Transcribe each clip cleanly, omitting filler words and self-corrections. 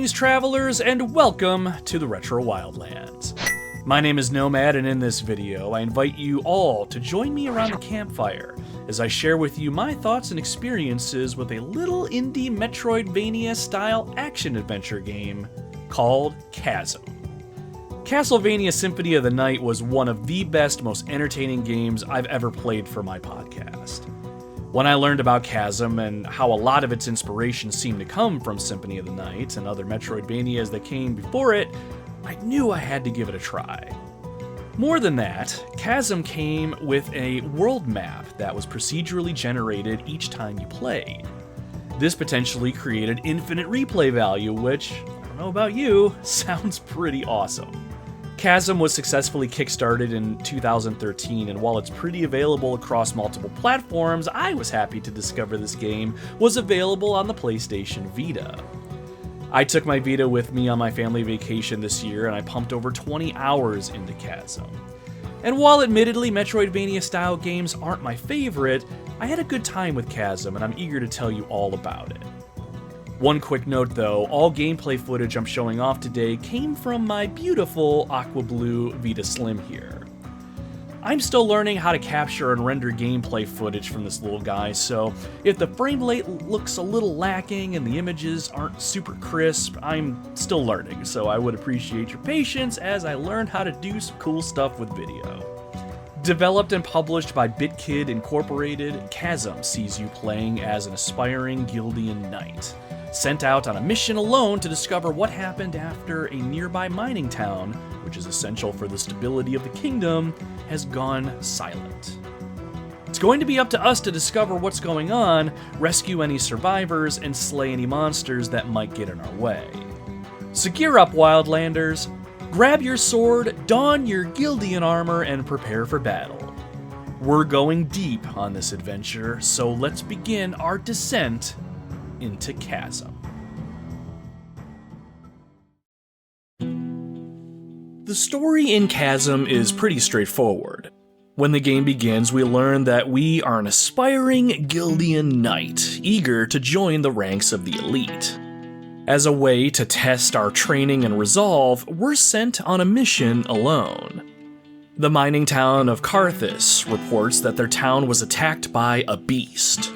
Greetings, travelers, and welcome to the Retro Wildlands. My name is Nomad, and in this video, I invite you all to join me around the campfire as I share with you my thoughts and experiences with a little indie Metroidvania-style action-adventure game called Chasm. Castlevania Symphony of the Night was one of the best, most entertaining games I've ever played for my podcast. When I learned about Chasm and how a lot of its inspiration seemed to come from Symphony of the Night and other Metroidvanias that came before it, I knew I had to give it a try. More than that, Chasm came with a world map that was procedurally generated each time you played. This potentially created infinite replay value, which, I don't know about you, sounds pretty awesome. Chasm was successfully kickstarted in 2013, and while it's pretty available across multiple platforms, I was happy to discover this game was available on the PlayStation Vita. I took my Vita with me on my family vacation this year, and I pumped over 20 hours into Chasm. And while admittedly Metroidvania-style games aren't my favorite, I had a good time with Chasm, and I'm eager to tell you all about it. One quick note though, all gameplay footage I'm showing off today came from my beautiful aqua blue Vita Slim here. I'm still learning how to capture and render gameplay footage from this little guy, so if the frame rate looks a little lacking and the images aren't super crisp, I'm still learning, so I would appreciate your patience as I learn how to do some cool stuff with video. Developed and published by BitKid Incorporated, Chasm sees you playing as an aspiring Guildian knight, sent out on a mission alone to discover what happened after a nearby mining town, which is essential for the stability of the kingdom, has gone silent. It's going to be up to us to discover what's going on, rescue any survivors, and slay any monsters that might get in our way. So gear up, Wildlanders, grab your sword, don your Guildian armor, and prepare for battle. We're going deep on this adventure, so let's begin our descent into Chasm. The story in Chasm is pretty straightforward. When the game begins, we learn that we are an aspiring Guildian knight, eager to join the ranks of the elite. As a way to test our training and resolve, we're sent on a mission alone. The mining town of Carthus reports that their town was attacked by a beast.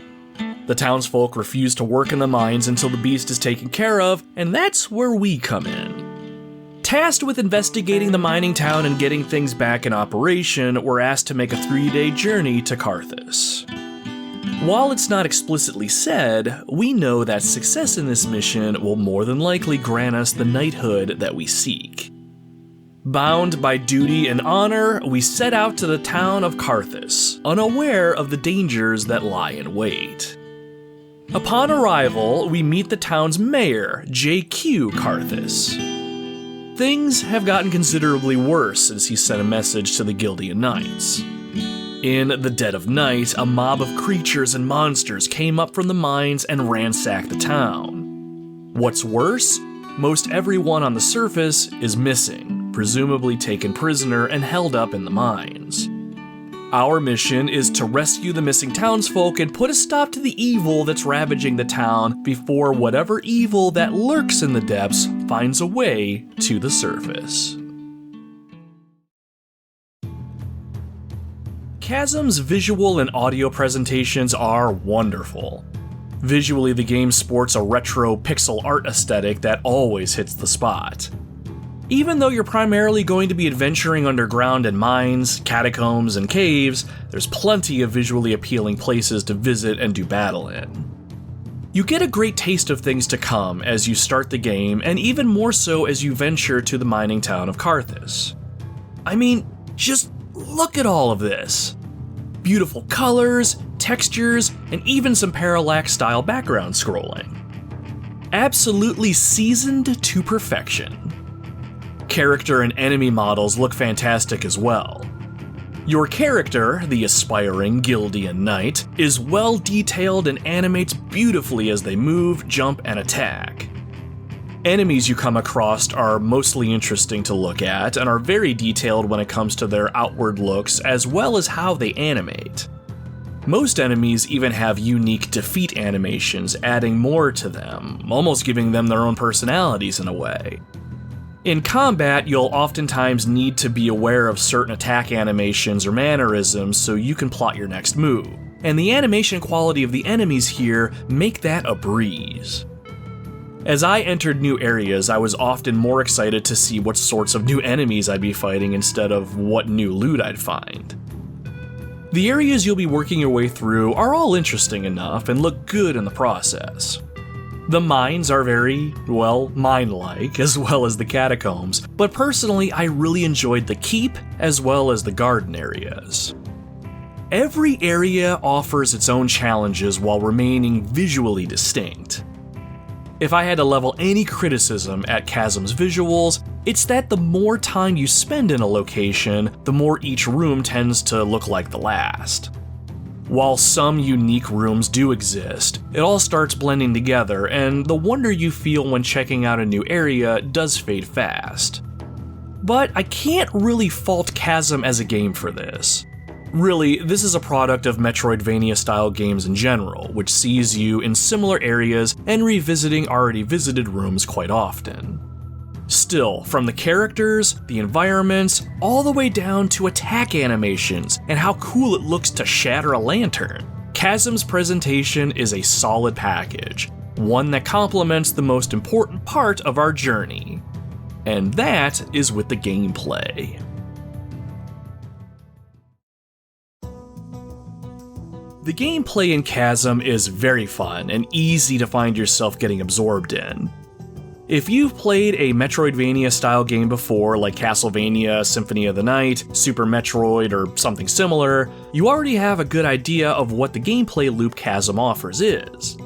The townsfolk refuse to work in the mines until the beast is taken care of, and that's where we come in. Tasked with investigating the mining town and getting things back in operation, we're asked to make a 3-day journey to Carthus. While it's not explicitly said, we know that success in this mission will more than likely grant us the knighthood that we seek. Bound by duty and honor, we set out to the town of Carthus, unaware of the dangers that lie in wait. Upon arrival, we meet the town's mayor, J.Q. Carthus. Things have gotten considerably worse since he sent a message to the Guildian Knights. In the dead of night, a mob of creatures and monsters came up from the mines and ransacked the town. What's worse, most everyone on the surface is missing, presumably taken prisoner and held up in the mines. Our mission is to rescue the missing townsfolk and put a stop to the evil that's ravaging the town before whatever evil that lurks in the depths finds a way to the surface. Chasm's visual and audio presentations are wonderful. Visually, the game sports a retro pixel art aesthetic that always hits the spot. Even though you're primarily going to be adventuring underground in mines, catacombs, and caves, there's plenty of visually appealing places to visit and do battle in. You get a great taste of things to come as you start the game, and even more so as you venture to the mining town of Carthus. I mean, just look at all of this. Beautiful colors, textures, and even some parallax-style background scrolling. Absolutely seasoned to perfection. Character and enemy models look fantastic as well. Your character, the aspiring Guildian knight, is well detailed and animates beautifully as they move, jump, and attack. Enemies you come across are mostly interesting to look at and are very detailed when it comes to their outward looks as well as how they animate. Most enemies even have unique defeat animations, adding more to them, almost giving them their own personalities in a way. In combat, you'll oftentimes need to be aware of certain attack animations or mannerisms so you can plot your next move, and the animation quality of the enemies here make that a breeze. As I entered new areas, I was often more excited to see what sorts of new enemies I'd be fighting instead of what new loot I'd find. The areas you'll be working your way through are all interesting enough and look good in the process. The mines are very, well, mine-like, as well as the catacombs, but personally I really enjoyed the keep as well as the garden areas. Every area offers its own challenges while remaining visually distinct. If I had to level any criticism at Chasm's visuals, it's that the more time you spend in a location, the more each room tends to look like the last. While some unique rooms do exist, it all starts blending together, and the wonder you feel when checking out a new area does fade fast. But I can't really fault Chasm as a game for this. Really, this is a product of Metroidvania-style games in general, which sees you in similar areas and revisiting already visited rooms quite often. Still, from the characters, the environments, all the way down to attack animations and how cool it looks to shatter a lantern, Chasm's presentation is a solid package, one that complements the most important part of our journey. And that is with the gameplay. The gameplay in Chasm is very fun and easy to find yourself getting absorbed in. If you've played a Metroidvania-style game before, like Castlevania, Symphony of the Night, Super Metroid, or something similar, you already have a good idea of what the gameplay loop Chasm offers is.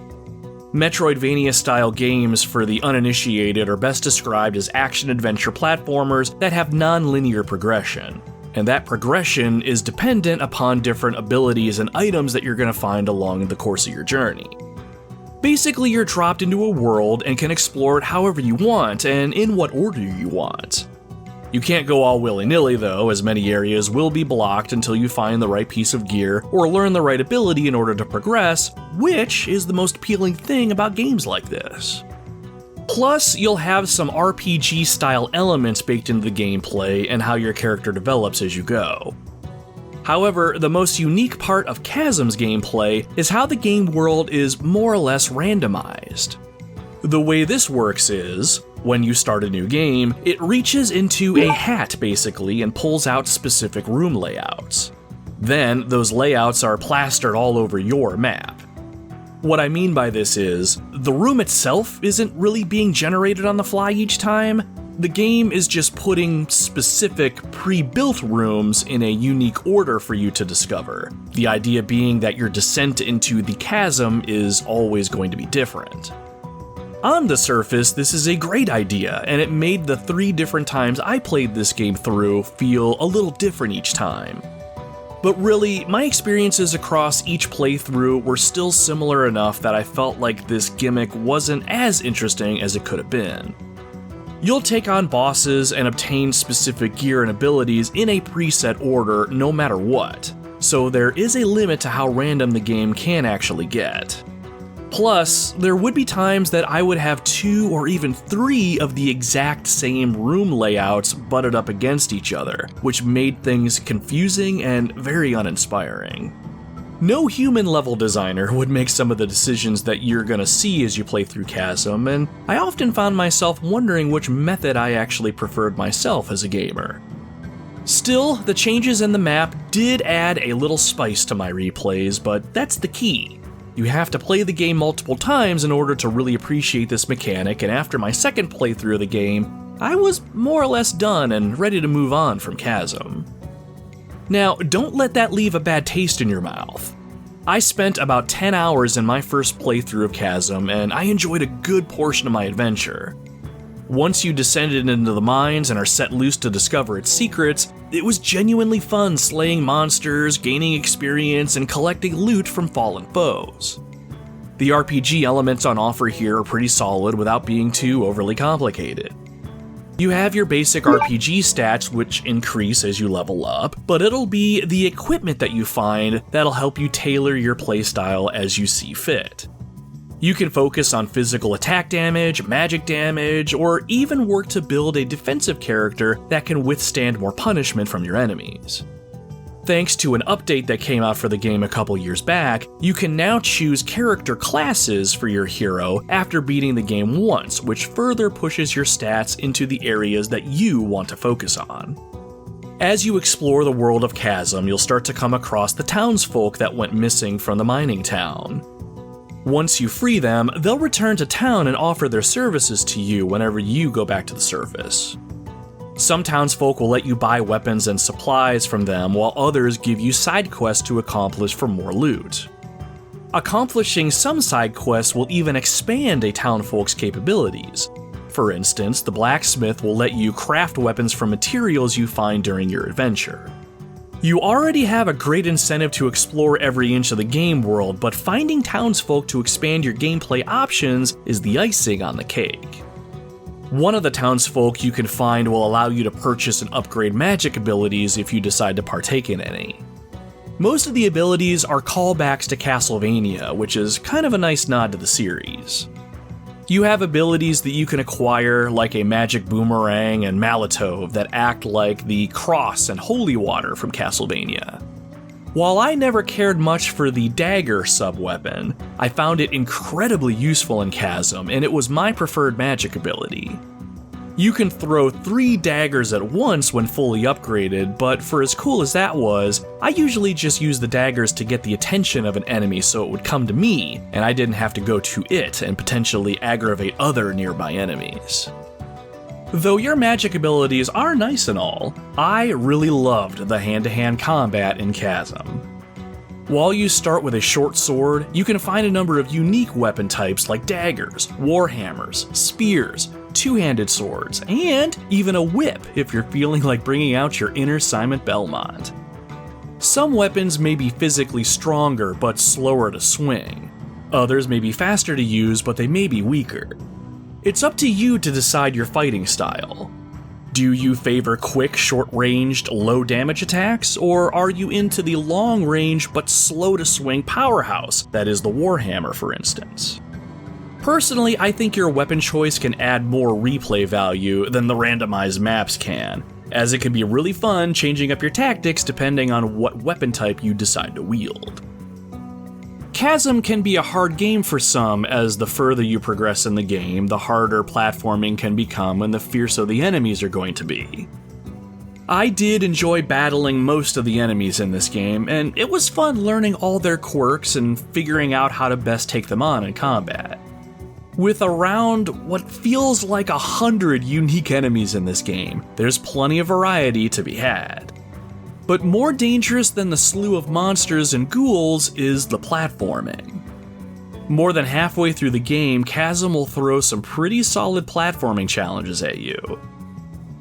Metroidvania-style games for the uninitiated are best described as action-adventure platformers that have non-linear progression. And that progression is dependent upon different abilities and items that you're going to find along the course of your journey. Basically, you're dropped into a world and can explore it however you want and in what order you want. You can't go all willy-nilly though, as many areas will be blocked until you find the right piece of gear or learn the right ability in order to progress, which is the most appealing thing about games like this. Plus, you'll have some RPG-style elements baked into the gameplay and how your character develops as you go. However, the most unique part of Chasm's gameplay is how the game world is more or less randomized. The way this works is, when you start a new game, it reaches into a hat basically and pulls out specific room layouts. Then, those layouts are plastered all over your map. What I mean by this is, the room itself isn't really being generated on the fly each time. The game is just putting specific pre-built rooms in a unique order for you to discover. The idea being that your descent into the chasm is always going to be different. On the surface, this is a great idea, and it made the 3 different times I played this game through feel a little different each time. But really, my experiences across each playthrough were still similar enough that I felt like this gimmick wasn't as interesting as it could have been. You'll take on bosses and obtain specific gear and abilities in a preset order no matter what, so there is a limit to how random the game can actually get. Plus, there would be times that I would have 2 or even 3 of the exact same room layouts butted up against each other, which made things confusing and very uninspiring. No human level designer would make some of the decisions that you're gonna see as you play through Chasm, and I often found myself wondering which method I actually preferred myself as a gamer. Still, the changes in the map did add a little spice to my replays, but that's the key. You have to play the game multiple times in order to really appreciate this mechanic, and after my second playthrough of the game, I was more or less done and ready to move on from Chasm. Now, don't let that leave a bad taste in your mouth. I spent about 10 hours in my first playthrough of Chasm, and I enjoyed a good portion of my adventure. Once you descended into the mines and are set loose to discover its secrets, it was genuinely fun slaying monsters, gaining experience, and collecting loot from fallen foes. The RPG elements on offer here are pretty solid without being too overly complicated. You have your basic RPG stats, which increase as you level up, but it'll be the equipment that you find that'll help you tailor your playstyle as you see fit. You can focus on physical attack damage, magic damage, or even work to build a defensive character that can withstand more punishment from your enemies. Thanks to an update that came out for the game a couple years back, you can now choose character classes for your hero after beating the game once, which further pushes your stats into the areas that you want to focus on. As you explore the world of Chasm, you'll start to come across the townsfolk that went missing from the mining town. Once you free them, they'll return to town and offer their services to you whenever you go back to the surface. Some townsfolk will let you buy weapons and supplies from them, while others give you side quests to accomplish for more loot. Accomplishing some side quests will even expand a townfolk's capabilities. For instance, the blacksmith will let you craft weapons from materials you find during your adventure. You already have a great incentive to explore every inch of the game world, but finding townsfolk to expand your gameplay options is the icing on the cake. One of the townsfolk you can find will allow you to purchase and upgrade magic abilities if you decide to partake in any. Most of the abilities are callbacks to Castlevania, which is kind of a nice nod to the series. You have abilities that you can acquire, like a magic boomerang and Malotov, that act like the cross and holy water from Castlevania. While I never cared much for the dagger sub-weapon, I found it incredibly useful in Chasm, and it was my preferred magic ability. You can throw 3 daggers at once when fully upgraded, but for as cool as that was, I usually just used the daggers to get the attention of an enemy so it would come to me, and I didn't have to go to it and potentially aggravate other nearby enemies. Though your magic abilities are nice and all, I really loved the hand-to-hand combat in Chasm. While you start with a short sword, you can find a number of unique weapon types like daggers, warhammers, spears, two-handed swords, and even a whip if you're feeling like bringing out your inner Simon Belmont. Some weapons may be physically stronger but slower to swing. Others may be faster to use, but they may be weaker. It's up to you to decide your fighting style. Do you favor quick, short-ranged, low-damage attacks, or are you into the long-range but slow-to-swing powerhouse that is the Warhammer, for instance? Personally, I think your weapon choice can add more replay value than the randomized maps can, as it can be really fun changing up your tactics depending on what weapon type you decide to wield. Chasm can be a hard game for some, as the further you progress in the game, the harder platforming can become and the fiercer the enemies are going to be. I did enjoy battling most of the enemies in this game, and it was fun learning all their quirks and figuring out how to best take them on in combat. With around what feels like 100 unique enemies in this game, there's plenty of variety to be had. But more dangerous than the slew of monsters and ghouls is the platforming. More than halfway through the game, Chasm will throw some pretty solid platforming challenges at you.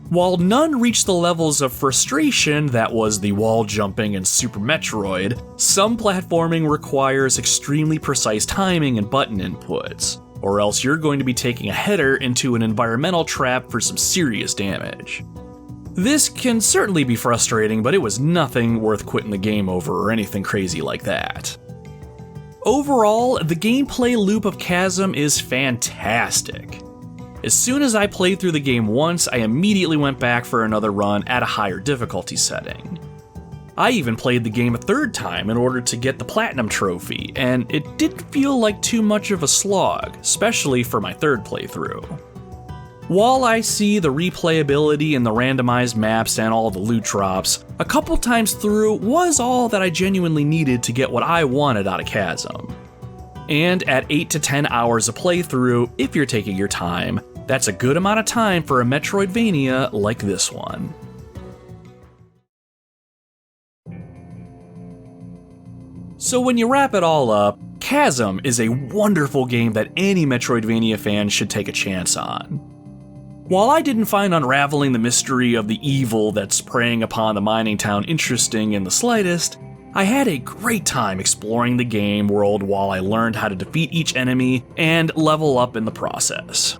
While none reach the levels of frustration that was the wall jumping in Super Metroid, some platforming requires extremely precise timing and button inputs, or else you're going to be taking a header into an environmental trap for some serious damage. This can certainly be frustrating, but it was nothing worth quitting the game over or anything crazy like that. Overall, the gameplay loop of Chasm is fantastic. As soon as I played through the game once, I immediately went back for another run at a higher difficulty setting. I even played the game a third time in order to get the Platinum Trophy, and it didn't feel like too much of a slog, especially for my third playthrough. While I see the replayability in the randomized maps and all the loot drops, a couple times through was all that I genuinely needed to get what I wanted out of Chasm. And at 8 to 10 hours of playthrough, if you're taking your time, that's a good amount of time for a Metroidvania like this one. So when you wrap it all up, Chasm is a wonderful game that any Metroidvania fan should take a chance on. While I didn't find unraveling the mystery of the evil that's preying upon the mining town interesting in the slightest, I had a great time exploring the game world while I learned how to defeat each enemy and level up in the process.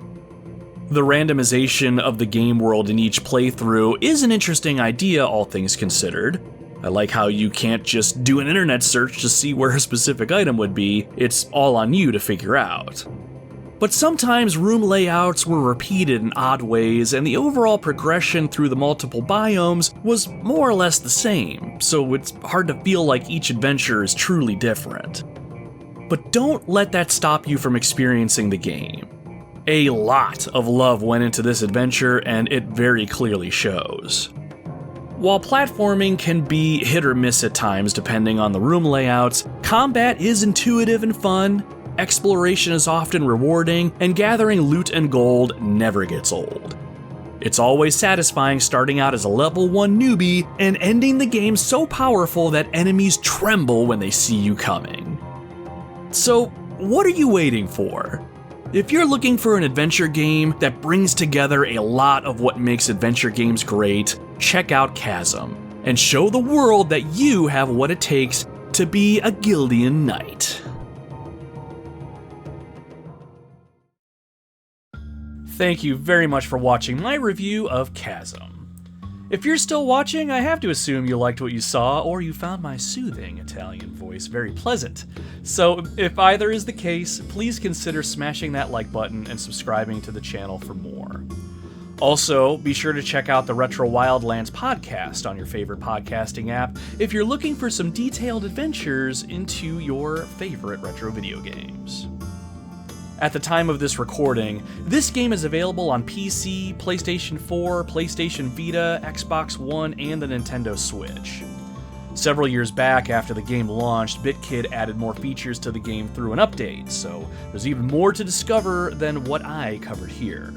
The randomization of the game world in each playthrough is an interesting idea, all things considered. I like how you can't just do an internet search to see where a specific item would be, it's all on you to figure out. But sometimes room layouts were repeated in odd ways, and the overall progression through the multiple biomes was more or less the same, so it's hard to feel like each adventure is truly different. But don't let that stop you from experiencing the game. A lot of love went into this adventure, and it very clearly shows. While platforming can be hit or miss at times depending on the room layouts, combat is intuitive and fun, exploration is often rewarding, and gathering loot and gold never gets old. It's always satisfying starting out as a level 1 newbie and ending the game so powerful that enemies tremble when they see you coming. So, what are you waiting for? If you're looking for an adventure game that brings together a lot of what makes adventure games great, check out Chasm, and show the world that you have what it takes to be a Guildian Knight. Thank you very much for watching my review of Chasm. If you're still watching, I have to assume you liked what you saw, or you found my soothing Italian voice very pleasant. So if either is the case, please consider smashing that like button and subscribing to the channel for more. Also, be sure to check out the Retro Wildlands podcast on your favorite podcasting app if you're looking for some detailed adventures into your favorite retro video games. At the time of this recording, this game is available on PC, PlayStation 4, PlayStation Vita, Xbox One, and the Nintendo Switch. Several years back after the game launched, BitKid added more features to the game through an update, so there's even more to discover than what I covered here.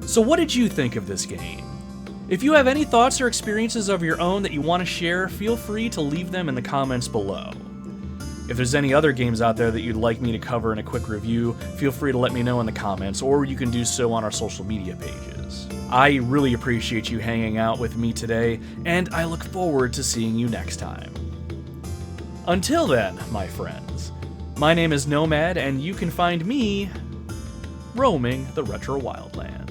So what did you think of this game? If you have any thoughts or experiences of your own that you want to share, feel free to leave them in the comments below. If there's any other games out there that you'd like me to cover in a quick review, feel free to let me know in the comments, or you can do so on our social media pages. I really appreciate you hanging out with me today, and I look forward to seeing you next time. Until then, my friends, my name is Nomad, and you can find me roaming the Retro Wildlands.